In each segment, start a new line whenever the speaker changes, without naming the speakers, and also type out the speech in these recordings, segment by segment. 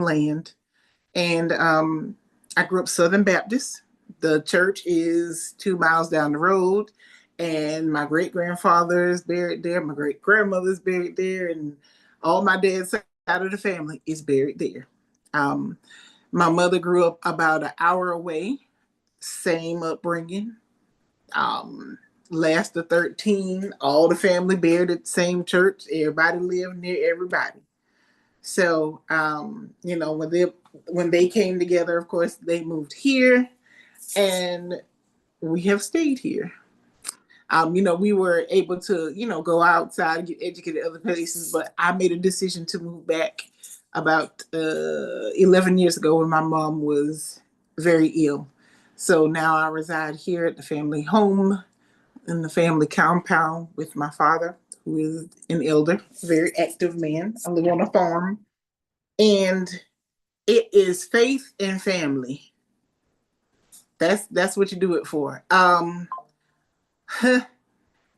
land. And I grew up Southern Baptist. The church is 2 miles down the road, and my great grandfather is buried there. My great grandmother is buried there, and all my dad's side of the family is buried there. Um, my mother grew up about an hour away, same upbringing. Um, Last of 13, all the family buried at the same church. Everybody lived near everybody. So, when they came together, of course, they moved here, and we have stayed here. We were able to, go outside and get educated at other places, but I made a decision to move back about 11 years ago when my mom was very ill. So now I reside here at the family home in the family compound with my father, who is an elder, very active man. I live on a farm, and it is faith and family. That's what you do it for.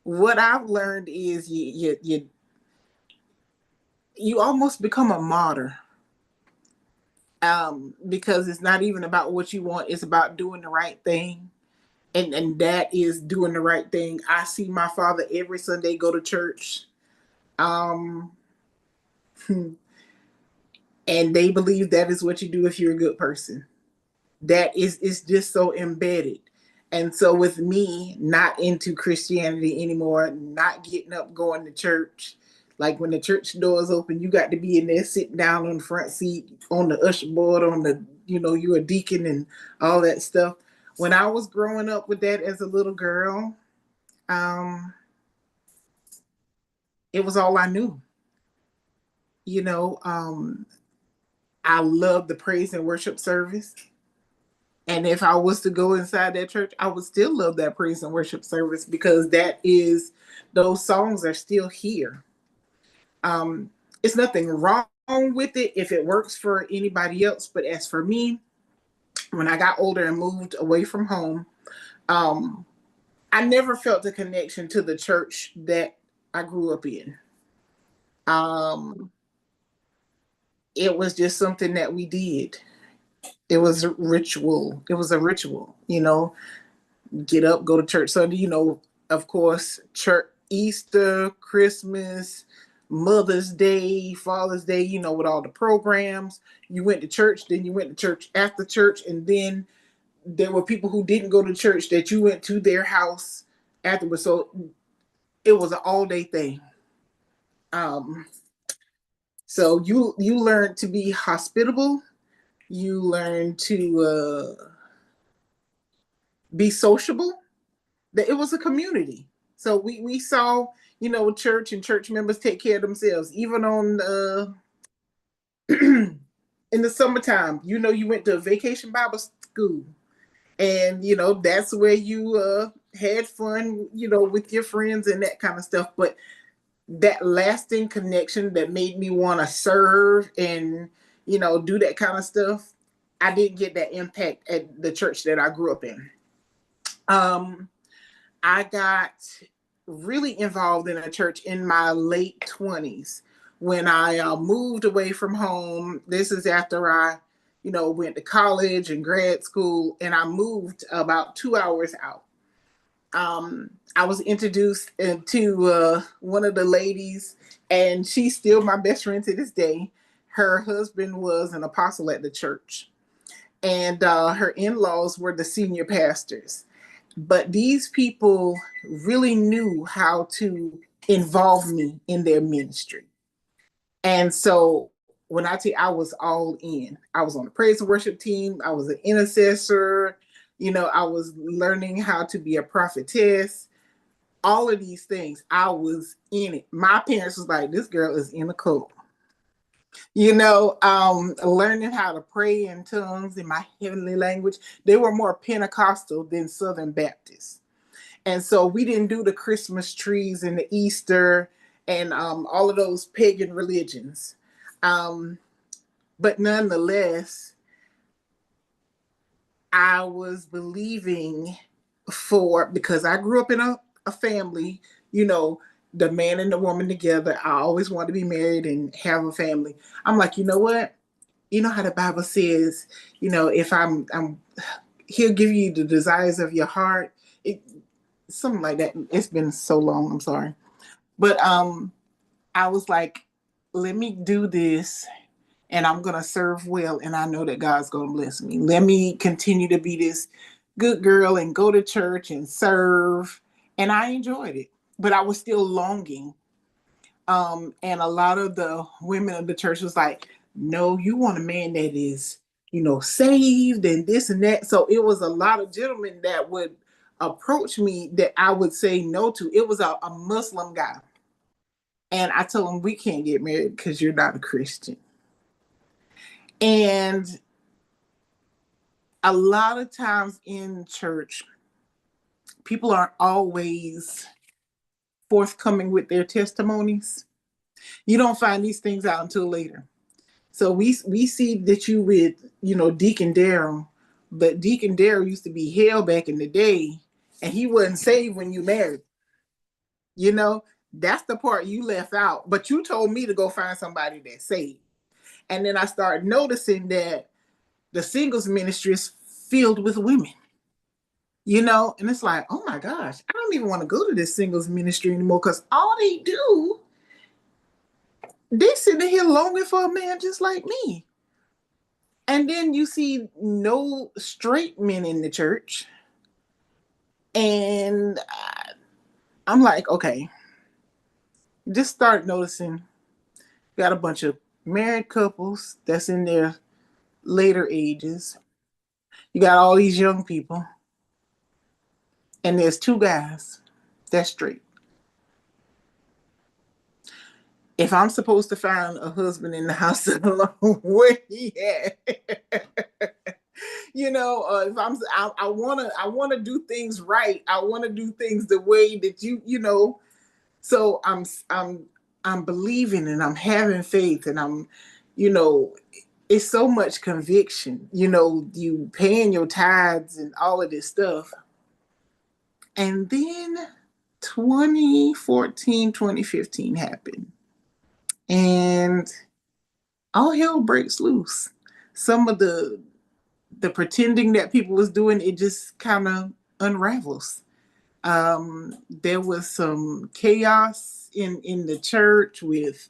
What I've learned is you almost become a martyr, because it's not even about what you want; it's about doing the right thing, and that is doing the right thing. I see my father every Sunday go to church, um, and they believe that is what you do if you're a good person. That is just so embedded. And so with me not into Christianity anymore, not getting up going to church, like when the church doors open, you got to be in there sitting down on the front seat, on the usher board, on the, you're a deacon and all that stuff. When I was growing up with that as a little girl, um, it was all I knew. You know, um, I loved the praise and worship service. And if I was to go inside that church, I would still love that praise and worship service because those songs are still here. It's nothing wrong with it if it works for anybody else. But as for me, when I got older and moved away from home, um, I never felt a connection to the church that I grew up in. Um, it was just something that we did. It was a ritual. It was a ritual, get up, go to church Sunday, of course, church, Easter, Christmas, Mother's Day, Father's Day, with all the programs. You went to church, then you went to church after church, and then there were people who didn't go to church that you went to their house afterwards. So it was an all day thing. Um, so you learn to be hospitable. You learn to be sociable. That it was a community. So we saw, church and church members take care of themselves, even on in the summertime. You went to a vacation Bible school, and that's where you had fun, with your friends and that kind of stuff. But that lasting connection that made me want to serve and do that kind of stuff, I didn't get that impact at the church that I grew up in. Um, I got really involved in a church in my late 20s when I moved away from home. This is after I, went to college and grad school, and I moved about 2 hours out. I was introduced to one of the ladies, and she's still my best friend to this day. Her husband was an apostle at the church, and her in laws were the senior pastors. But these people really knew how to involve me in their ministry. And so when I tell you I was all in, I was on the praise and worship team, I was an intercessor, I was learning how to be a prophetess, all of these things. I was in it. My parents was like, this girl is in a cult. Learning how to pray in tongues in my heavenly language. They were more Pentecostal than Southern Baptist. And so we didn't do the Christmas trees and the Easter and all of those pagan religions. Um, but nonetheless, I was believing because I grew up in a family, you know, the man and the woman together. I always wanted to be married and have a family. I'm like, you know what? you know how the Bible says, if I'm he'll give you the desires of your heart. It, something like that. It's been so long, I'm sorry. But I was like, let me do this and I'm going to serve well. And I know that God's going to bless me. Let me continue to be this good girl and go to church and serve. And I enjoyed it, but I was still longing. And a lot of the women of the church was like, no, you want a man that is, saved and this and that. So it was a lot of gentlemen that would approach me that I would say no to. It was a Muslim guy. And I told him, we can't get married because you're not a Christian. And a lot of times in church, people aren't always forthcoming with their testimonies. You don't find these things out until later. So we see that you with, Deacon Darrell, but Deacon Darrell used to be hell back in the day, and he wasn't saved when you married. That's the part you left out. But you told me to go find somebody that's saved. And then I started noticing that the singles ministry is filled with women. And it's like, oh my gosh, I don't even want to go to this singles ministry anymore because all they sitting here longing for a man just like me. And then you see no straight men in the church. And I'm like, okay, just start noticing. Got a bunch of married couples that's in their later ages. You got all these young people. And there's two guys that's straight. If I'm supposed to find a husband in the house alone, where he at? If I wanna do things right. I want to do things the way that you. So I'm believing and I'm having faith and it's so much conviction. You paying your tithes and all of this stuff, and then 2014, 2015 happened, and all hell breaks loose. Some of the pretending that people was doing, it just kind of unravels. There was some chaos in the church with,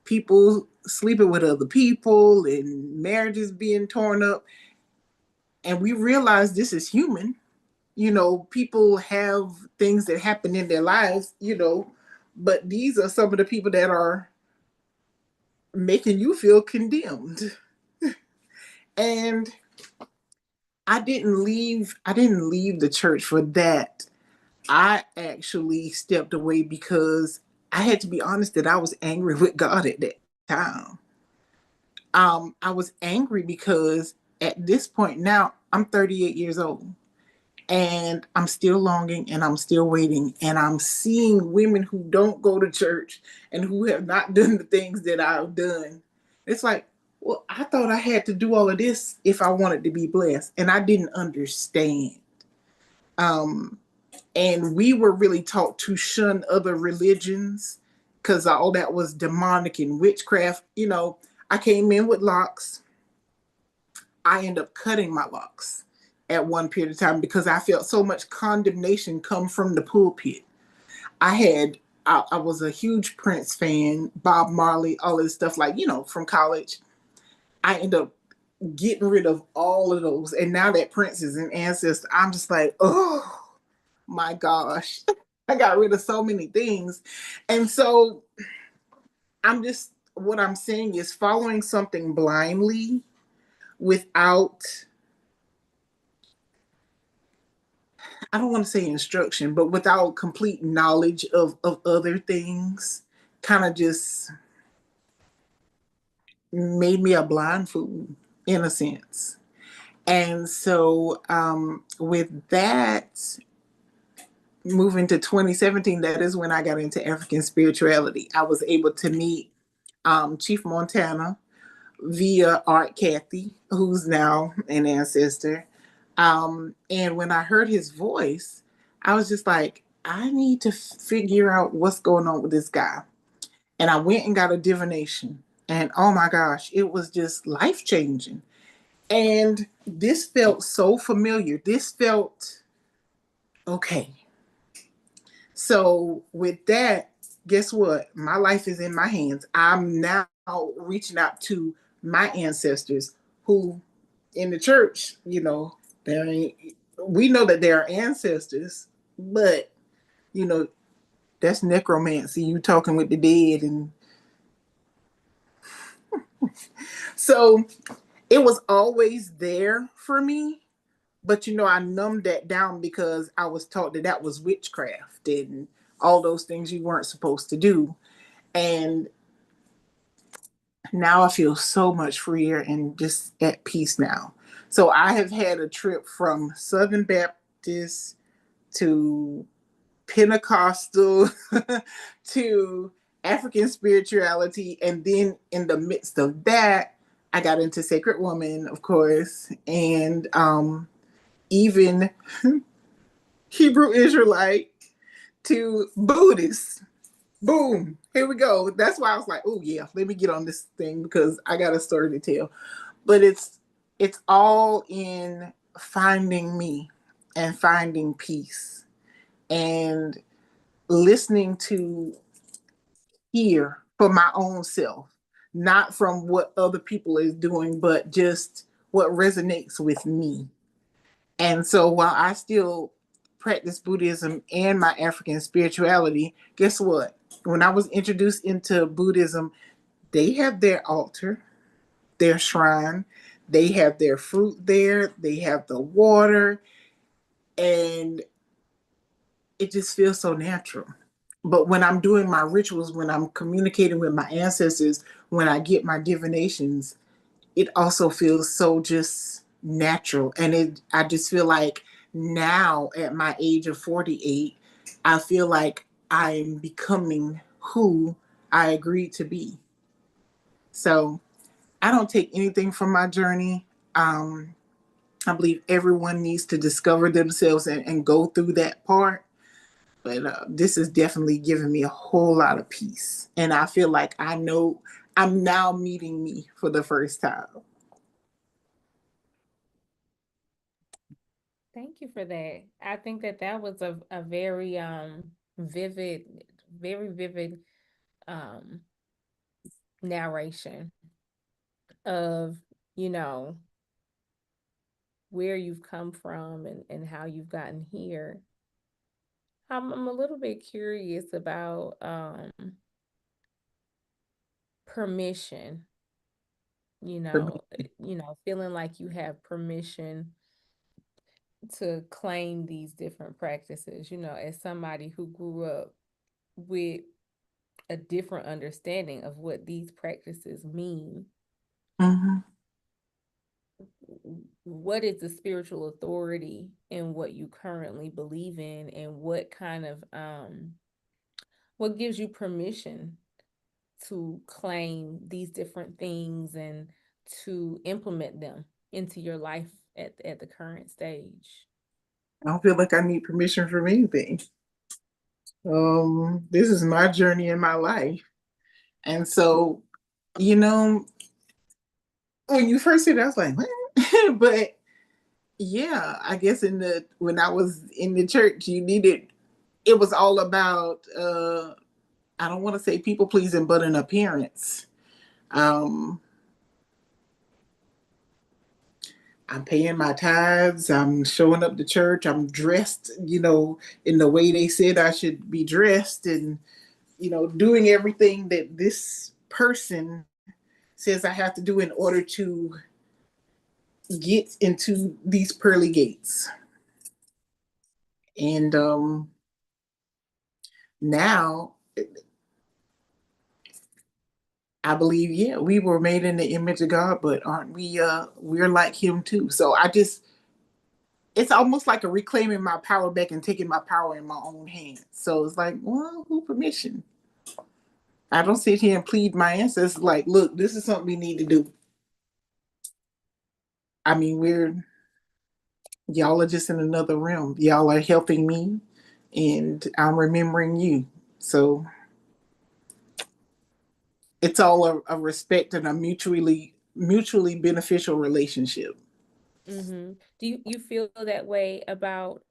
people sleeping with other people and marriages being torn up. And we realized this is human. People have things that happen in their lives, but these are some of the people that are making you feel condemned. And I didn't leave the church for that. I actually stepped away because I had to be honest that I was angry with God at that time. I was angry because at this point now I'm 38 years old and I'm still longing and I'm still waiting and I'm seeing women who don't go to church and who have not done the things that I've done. It's like, well, I thought I had to do all of this if I wanted to be blessed, and I didn't understand. Um, and we were really taught to shun other religions because all that was demonic and witchcraft. I came in with locks. I ended up cutting my locks at one period of time because I felt so much condemnation come from the pulpit. I was a huge Prince fan, Bob Marley, all this stuff, like, from college. I ended up getting rid of all of those. And now that Prince is an ancestor, I'm just like, oh my gosh. I got rid of so many things. And so what I'm saying is following something blindly without, I don't want to say instruction, but without complete knowledge of other things kind of just made me a blind fool in a sense. And so with that, moving to 2017, that is when I got into African spirituality. I was able to meet Chief Montana via Art Cathy, who's now an ancestor. And when I heard his voice, I was just like, I need to figure out what's going on with this guy. And I went and got a divination. And oh my gosh, it was just life changing. And this felt so familiar. This felt okay. So with that, guess what? My life is in my hands. I'm now reaching out to my ancestors who in the church, there ain't, we know that there are ancestors, but you know, that's necromancy. You talking with the dead. And so it was always there for me. But I numbed that down because I was taught that that was witchcraft and all those things you weren't supposed to do. And now I feel so much freer and just at peace now. So I have had a trip from Southern Baptist to Pentecostal to African spirituality. And then in the midst of that, I got into Sacred Woman, of course, and even Hebrew Israelite to Buddhist. Boom. Here we go. That's why I was like, oh yeah, let me get on this thing because I got a story to tell. But it's all in finding me and finding peace and listening to hear for my own self, not from what other people is doing, but just what resonates with me. And so while I still practice Buddhism and my African spirituality, guess what? When I was introduced into Buddhism, they have their altar, their shrine, they have their fruit there, they have the water, and it just feels so natural. But when I'm doing my rituals, when I'm communicating with my ancestors, when I get my divinations, it also feels so just natural. And I just feel like now at my age of 48, I feel like I'm becoming who I agreed to be. So I don't take anything from my journey. I believe everyone needs to discover themselves and go through that part. But this has definitely given me a whole lot of peace. And I feel like I know I'm now meeting me for the first time.
Thank you for that. I think that that was a very vivid, very vivid um narration of, you know, where you've come from and how you've gotten here. I'm a little bit curious about permission, feeling like you have permission to claim these different practices, as somebody who grew up with a different understanding of what these practices mean.
Mm-hmm.
What is the spiritual authority in what you currently believe in, and what gives you permission to claim these different things and to implement them into your life at the current stage?
I don't feel like I need permission from anything. This is my journey in my life. And so, you know, when you first said it, I was like, what? But yeah, I guess when I was in the church, it was all about I don't want to say people pleasing, but an appearance. Um, I'm paying my tithes, I'm showing up to church, I'm dressed, in the way they said I should be dressed, and doing everything that this person says I have to do in order to get into these pearly gates. And now I believe, yeah, we were made in the image of God, but aren't we we're like him too. So it's almost like a reclaiming my power back and taking my power in my own hands. So it's like, well, who permission? I don't sit here and plead my ancestors like, look, this is something we need to do. I mean, y'all are just in another realm. Y'all are helping me and I'm remembering you. So it's all a respect and a mutually beneficial relationship.
Mm-hmm. Do you feel that way about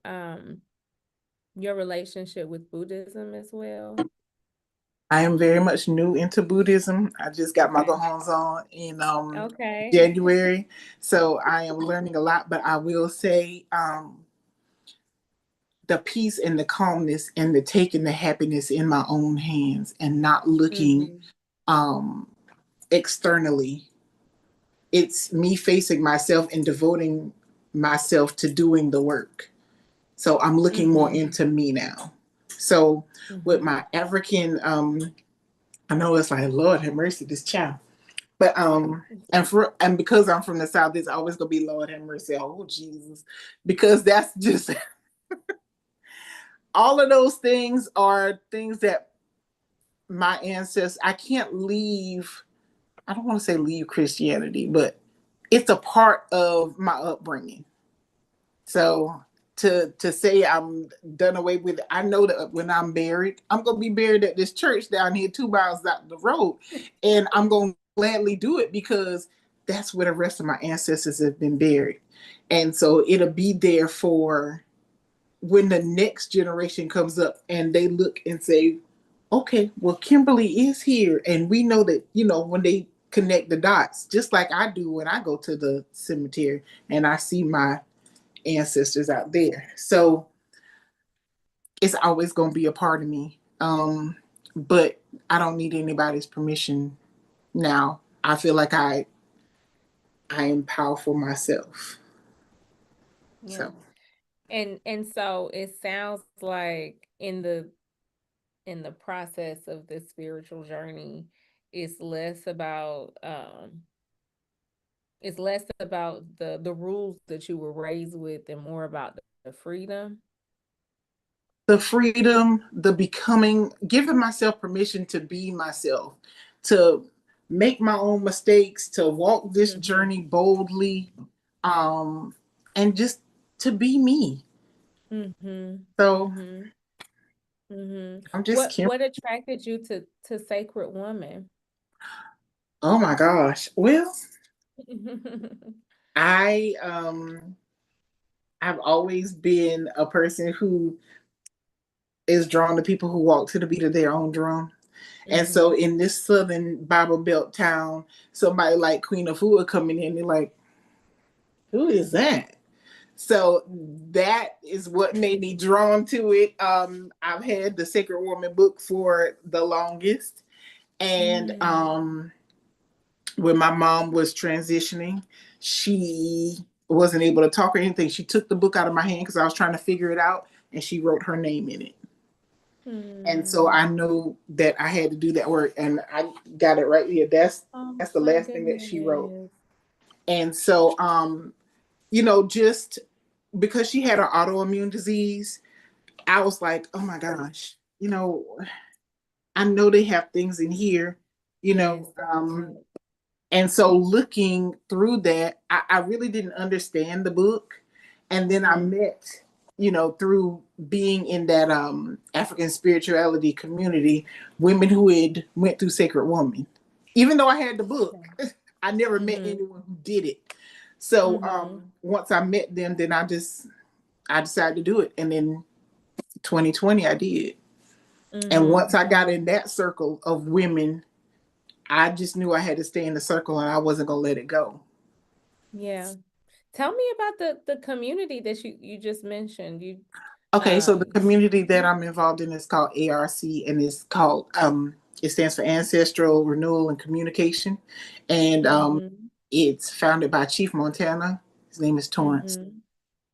your relationship with Buddhism as well?
I am very much new into Buddhism. I just got my
Okay.
gohons on in
Okay.
January, so I am learning a lot. But I will say, the peace and the calmness and the taking the happiness in my own hands and not looking
Mm-hmm.
um, externally. It's me facing myself and devoting myself to doing the work. So I'm looking more
Mm-hmm.
into me now. So with
Mm-hmm.
my African, I know it's like Lord have mercy, this child. But and because I'm from the South, it's always gonna be Lord have mercy. Oh Jesus, because that's just all of those things are things that my ancestors. I can't leave. I don't want to say leave Christianity, but it's a part of my upbringing. So to say I'm done away with it, I know that when I'm buried, I'm gonna be buried at this church down here 2 miles down the road, and I'm gonna gladly do it because that's where the rest of my ancestors have been buried, and so it'll be there for when the next generation comes up and they look and say, okay, well Kimberly is here, and we know that when they connect the dots, just like I do when I go to the cemetery and I see my ancestors out there. So it's always going to be a part of me. But I don't need anybody's permission now. I feel like I am powerful myself.
Yeah.
So
And so it sounds like in the process of this spiritual journey, it's less about the rules that you were raised with and more about the freedom.
the freedom, the becoming, giving myself permission to be myself, to make my own mistakes, to walk this
Mm-hmm.
journey boldly, um, and just to be me.
Mm-hmm.
So
Mm-hmm. Mm-hmm.
I'm just Kim.
What attracted you to Sacred Woman?
Oh my gosh. Well,
Mm-hmm.
I I've always been a person who is drawn to people who walk to the beat of their own drum. And so in this Southern Bible Belt town, somebody like Queen Afua coming in, they're like, who is that? So that is what made me drawn to it. I've had the Sacred Woman book for the longest. And
Mm-hmm.
when my mom was transitioning, she wasn't able to talk or anything. She took the book out of my hand because I was trying to figure it out, and she wrote her name in it. And so
Mm.
I know that I had to do that work, and I got it right here. That's
Oh
that's the
my
last thing that she wrote.
goodness.
And so, just because she had an autoimmune disease, I was like, oh my gosh, I know they have things in here, you
Yes.
know. And so looking through that, I really didn't understand the book. And then I
Mm-hmm.
met, through being in that African spirituality community, women who had went through Sacred Woman. Even though I had the book, I never met
Mm-hmm.
anyone who did it. So
Mm-hmm.
once I met them, then I decided to do it. And then 2020 I did. And
Mm-hmm.
once I got in that circle of women, I just knew I had to stay in the circle and I wasn't gonna let it go.
Yeah. Tell me about the community that you just mentioned.
Okay, so the
Um
community that I'm involved in is called ARC, and it's called it stands for Ancestral Renewal and Communication, and
mhm.
it's founded by Chief Montana. His name is Torrance.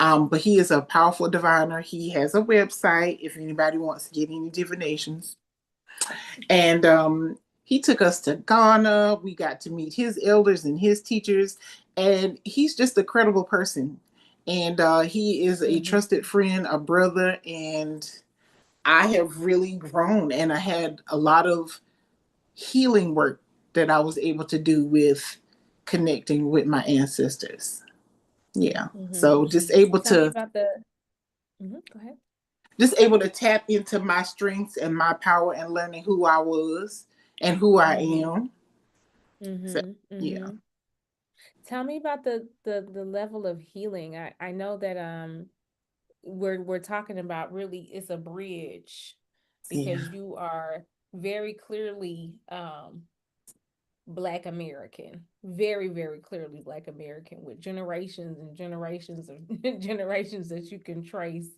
Mhm.
But he is a powerful diviner. He has a website if anybody wants to get any divinations. And he took us to Ghana. We got to meet his elders and his teachers, and he's just a credible person. And he is a
Mhm.
trusted friend, a brother, and I have really grown. And I had a lot of healing work that I was able to do with connecting with my ancestors. Yeah.
Mhm.
So just able
Tell me
to
about the go ahead.
tap into my strengths and my power and learning who I was and who I
Mm-hmm.
am. So
Mm-hmm.
yeah.
Mm-hmm. Tell me about the level of healing. I know that we're talking about really it's a bridge
Yeah.
because you are very clearly Black American, very, very clearly Black American with generations and generations of generations that you can trace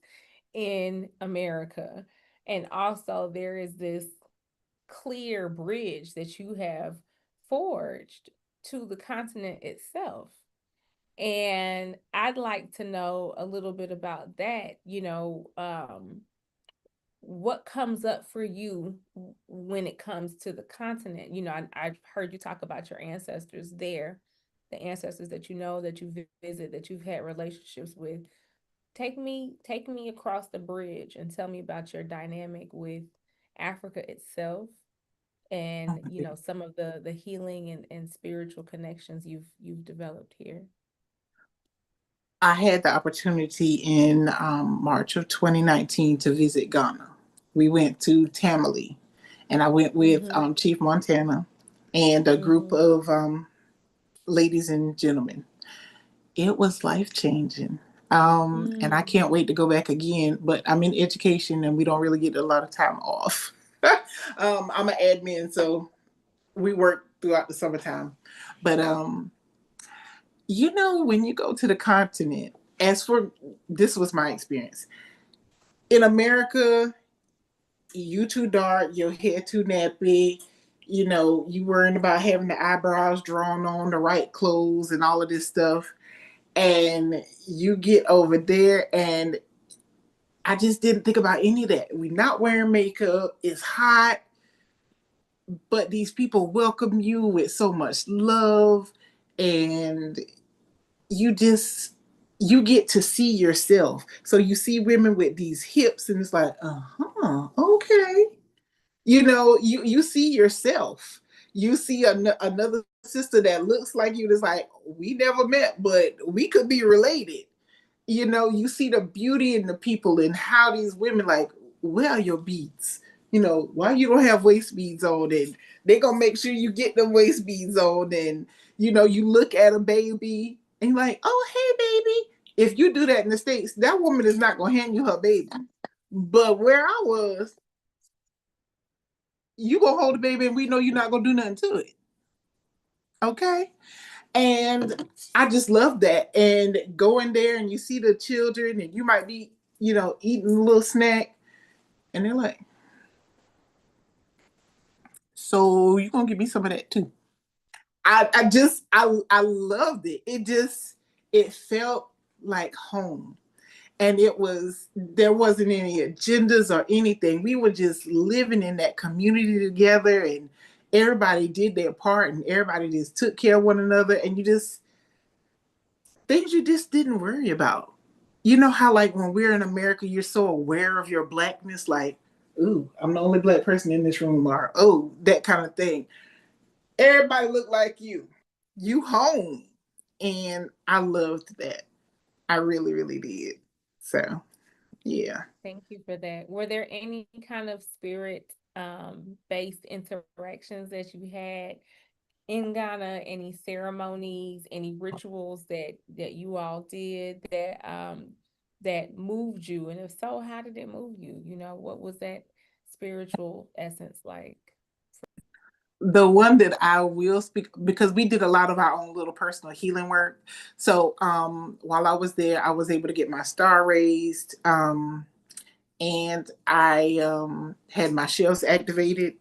in America. And also, there is this clear bridge that you have forged to the continent itself. And I'd like to know a little bit about that. What comes up for you when it comes to the continent? I've heard you talk about your ancestors there, the ancestors that you know, that you visit, that you've had relationships with. Take me across the bridge and tell me about your dynamic with Africa itself, and some of the healing and spiritual connections you've developed here.
I had the opportunity in March of 2019 to visit Ghana. We went to Tamale, and I went with
Mm-hmm.
Chief Montana and a group
Mm-hmm.
of ladies and gentlemen. It was life changing. And I can't
Mm-hmm.
wait to go back again. But I'm in education and we don't really get a lot of time off. I'm an admin, so we work throughout the summertime. But when you go to the continent, as for this was my experience in America, you too dark, your hair too nappy, you worrying about having the eyebrows drawn on, the right clothes, and all of this stuff. And you get over there, and I just didn't think about any of that. We're not wearing makeup, it's hot, but these people welcome you with so much love, and you just you get to see yourself. So you see women with these hips, and it's like, okay. You see yourself. You see another sister that looks like you. That's like, we never met, but we could be related. You see the beauty in the people and how these women, like, where are your beads? Why you don't have waist beads on? And they gonna make sure you get them waist beads on. And you look at a baby and you're like, oh hey baby. If you do that in the States, that woman is not gonna hand you her baby. But where I was, you gonna hold the baby and we know you're not gonna do nothing to it. Okay. And I just love that. And going there and you see the children and you might be, eating a little snack and they're like, so you gonna give me some of that too. I loved it. It felt like home. And there wasn't any agendas or anything. We were just living in that community together, and everybody did their part and everybody just took care of one another, and things you just didn't worry about. You know how, like, when we're in America, you're so aware of your blackness, like, ooh, I'm the only black person in this room, or oh, that kind of thing. Everybody looked like you home. And I loved that. I really, really did. So yeah.
Thank you for that. Were there any kind of spirit based interactions that you had in Ghana? Any ceremonies, any rituals that you all did that moved you? And if so, how did it move you? What was that spiritual essence like?
The one that I will speak, because we did a lot of our own little personal healing work. So while I was there, I was able to get my star raised. And I had my shells activated,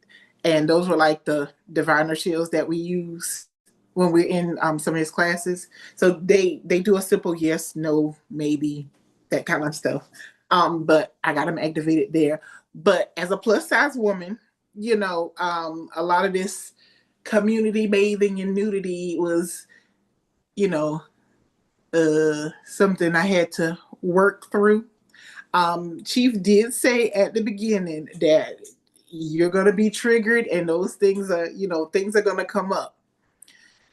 and those were like the diviner shells that we use when we're in some of his classes. So they do a simple yes, no, maybe, that kind of stuff. But I got them activated there. But as a plus size woman, a lot of this community bathing and nudity was, you know, something I had to work through. Chief did say at the beginning that you're gonna be triggered, and those things are gonna come up.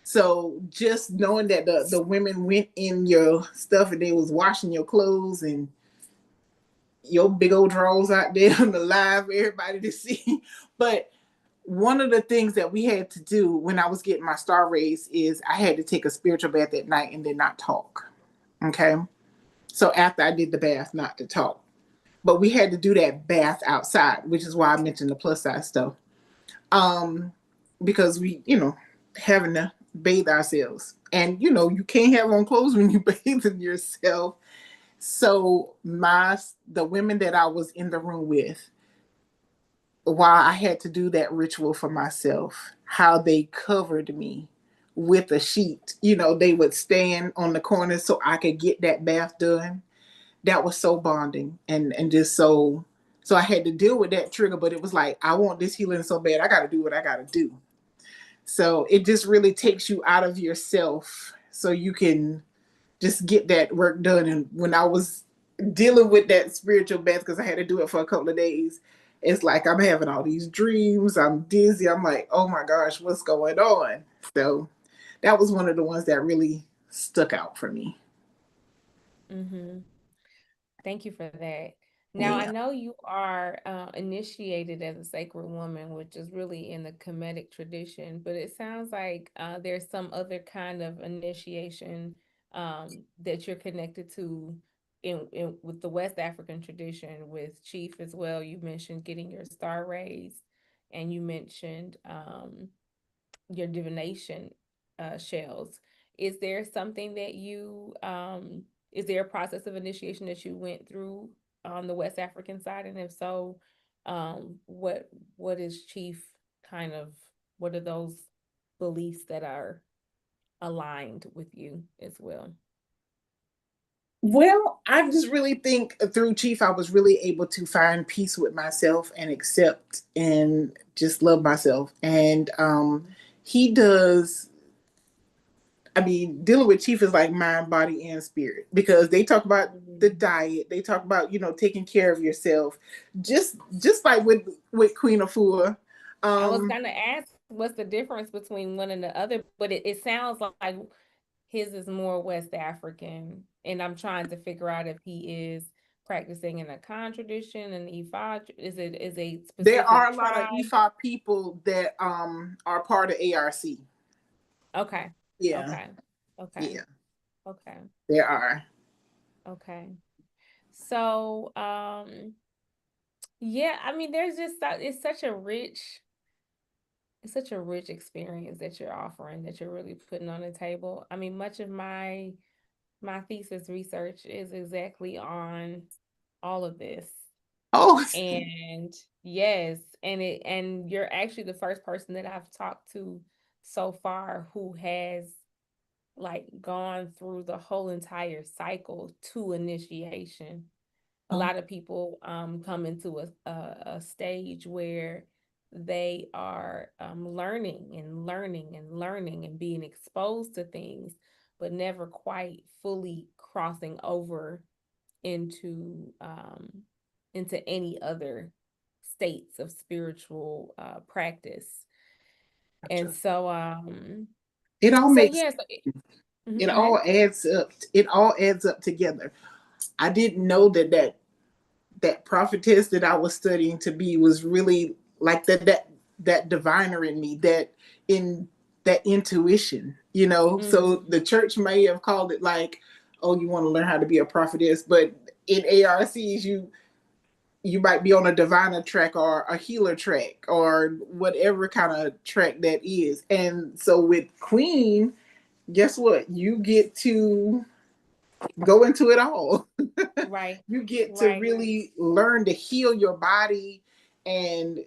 So just knowing that the women went in your stuff and they was washing your clothes and your big old drawers out there on the live for everybody to see. But one of the things that we had to do when I was getting my star raised is I had to take a spiritual bath at night and then not talk. Okay. So after I did the bath, not to talk. But we had to do that bath outside, which is why I mentioned the plus size stuff. Um, because we, having to bathe ourselves. And you can't have on clothes when you bathing yourself. So the women that I was in the room with, while I had to do that ritual for myself, how they covered me with a sheet. They would stand on the corner so I could get that bath done. That was so bonding and just so I had to deal with that trigger, but it was like, I want this healing so bad. I got to do what I got to do. So it just really takes you out of yourself so you can just get that work done. And when I was dealing with that spiritual bath, because I had to do it for a couple of days, it's like I'm having all these dreams. I'm dizzy. I'm like, oh my gosh, what's going on? So that was one of the ones that really stuck out for me.
Mm-hmm. Thank you for that. Now, I
Yeah.
know you are initiated as a sacred woman, which is really in the Kemetic tradition, but it sounds like there's some other kind of initiation that you're connected to with the West African tradition with Chief as well. You mentioned getting your star raised, and you mentioned your divination shells. Is there something that you is there a process of initiation that you went through on the West African side? And if so, what is chief kind of what are those beliefs that are aligned with you as well?
Well, I just really think through Chief, I was really able to find peace with myself and accept and just love myself. And he does, I mean, dealing with Chief is like mind, body, and spirit because they talk about the
Mhm.
diet, they talk about, taking care of yourself, just like with Queen Afua.
I was
Um,
gonna ask what's the difference between one and the other, but it sounds like his is more West African, and I'm trying to figure out if he is practicing in a Khan tradition, an Ifa. Is a
there are
specific
a lot of
tribe?
Ifa people that are part of ARC.
Okay,
Yeah,
okay, okay,
yeah,
okay,
there are.
okay. So, yeah, I mean, it's such a rich experience that you're offering, that you're really putting on the table. I mean, much of my thesis research is exactly on all of this.
Oh,
And yes, and you're actually the first person that I've talked to so far who has like gone through the whole entire cycle to initiation. A
oh,
lot of people come into a stage where they are learning and learning and learning and being exposed to things, but never quite fully crossing over into into any other states of spiritual practice. And
gotcha.
so
It all
so
makes
yeah, so
it
go ahead.
all adds up. It all adds up together. I didn't know that prophetess that I was studying to be was really like that diviner in me, in that intuition, So
Mm-hmm.
the church may have called it like, oh, you want to learn how to be a prophetess, but in ARCs you might be on a diviner track or a healer track or whatever kind of track that is. And so with Queen, guess what? You get to go into it all.
Right.
You get to
Right.
really learn to heal your body and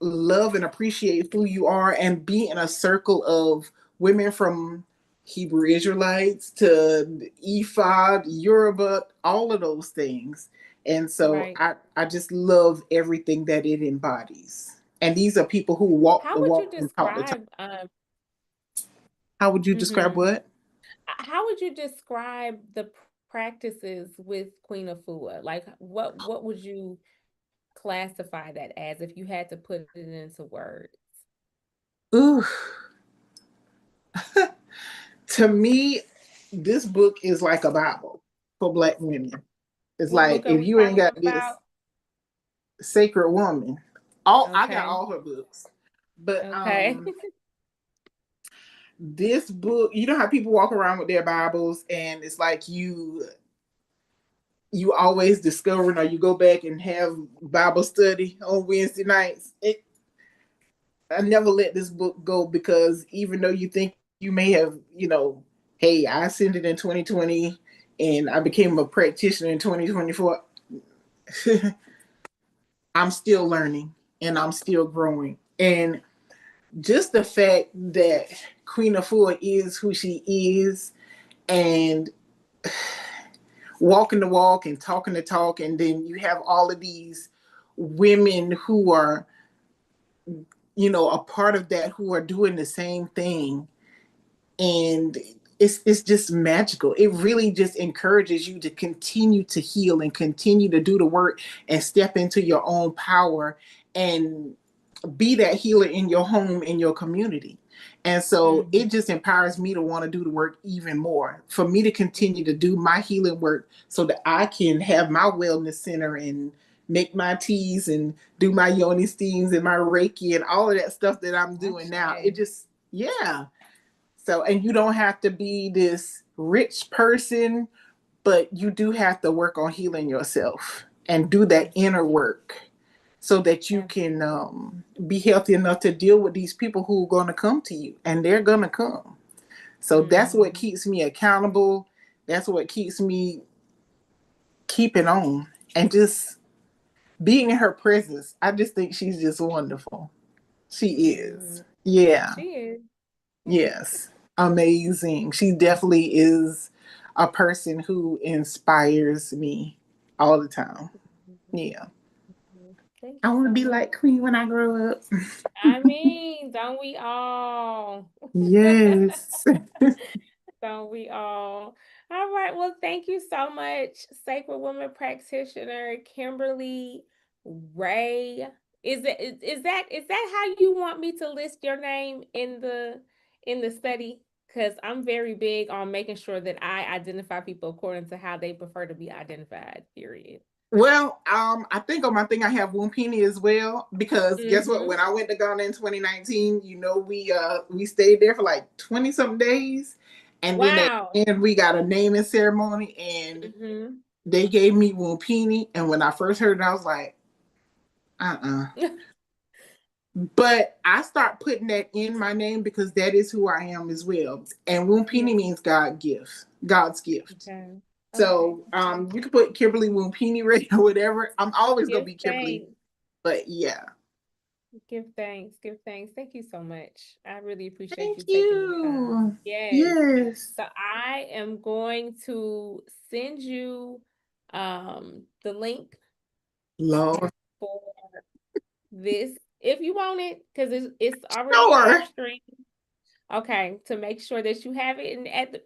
love and appreciate who you are and be in a circle of women from Hebrew Israelites to Ephod, Yoruba, all of those things. And so
Right.
I just love everything that it embodies. And these are people who walk
How
the
would you
walk and talk the talk.
describe
How would you describe
mhm.
what?
How would you describe the practices with Queen Afua? Like what would you classify that as if you had to put it into words?
Ooh, to me, this book is like a Bible for Black women. It's
What
like
book are
if
we
you ain't
talking
got
about?
this sacred woman, all I got
Okay.
all her books. But
Okay.
this book, you know how people walk around with their Bibles and it's like you always discovering, or you go back and have Bible study on Wednesday nights. I never let this book go, because even though you think you may have, hey, I ascended in 2020 and I became a practitioner in 2024, I'm still learning and I'm still growing. And just the fact that Queen Afua is who she is, and walking the walk and talking the talk, and then you have all of these women who are, a part of that, who are doing the same thing, and it's just magical. It really just encourages you to continue to heal and continue to do the work and step into your own power and be that healer in your home, in your community. And so
Mhm.
it just empowers me to want to do the work even more, for me to continue to do my healing work so that I can have my wellness center and make my teas and do my yoni steams and my Reiki and all of that stuff that I'm doing now. It
Ashe.
just, yeah. So, and you don't have to be this rich person, but you do have to work on healing yourself and do that inner
Absolutely.
work so that you can
Absolutely.
be healthy enough to deal with these people who are going to come to you, and they're going to come. So that's what
Mhm.
keeps me accountable. That's what keeps me keeping on and just being in her presence. I just think she's just wonderful. She is.
Mhm.
Yeah.
She is.
Yes. Amazing. She definitely is a person who inspires me all the time. Yeah.
Thank
I
you
want to
so
be
much.
like Queen when I grow up.
I mean, don't we all?
Yes.
Don't we all? All right. Well, thank you so much, Sacred Woman Practitioner Kimberly Ray. Is that how you want me to list your name in the study? Because I'm very big on making sure that I identify people according to how they prefer to be identified. Period.
Well, I think on my thing I have Wumpini as well, because guess what?
Mm-hmm.
When I went to Ghana in 2019, we stayed there for like 20 something days, and then at
Wow.
the end we got a naming ceremony, and
Mm-hmm.
they gave me Wumpini, and when I first heard it, I was like, uh-uh. But I start putting that in my name because that is who I am as well. And
Yeah.
Wumpini means God's gift.
Okay. Okay.
So you can put Kimberly Wumpini Ray or whatever. I'm always gonna
Give
be Kimberly.
thanks.
But yeah.
Give thanks. Give thanks. Thank you so much. I really appreciate you
Thank
taking the time.
you.
Yes.
Yes.
So I am going to send you the link
Lord.
for this if you want it, because it's already
Sure.
live stream. Okay, to make sure that you have it and at the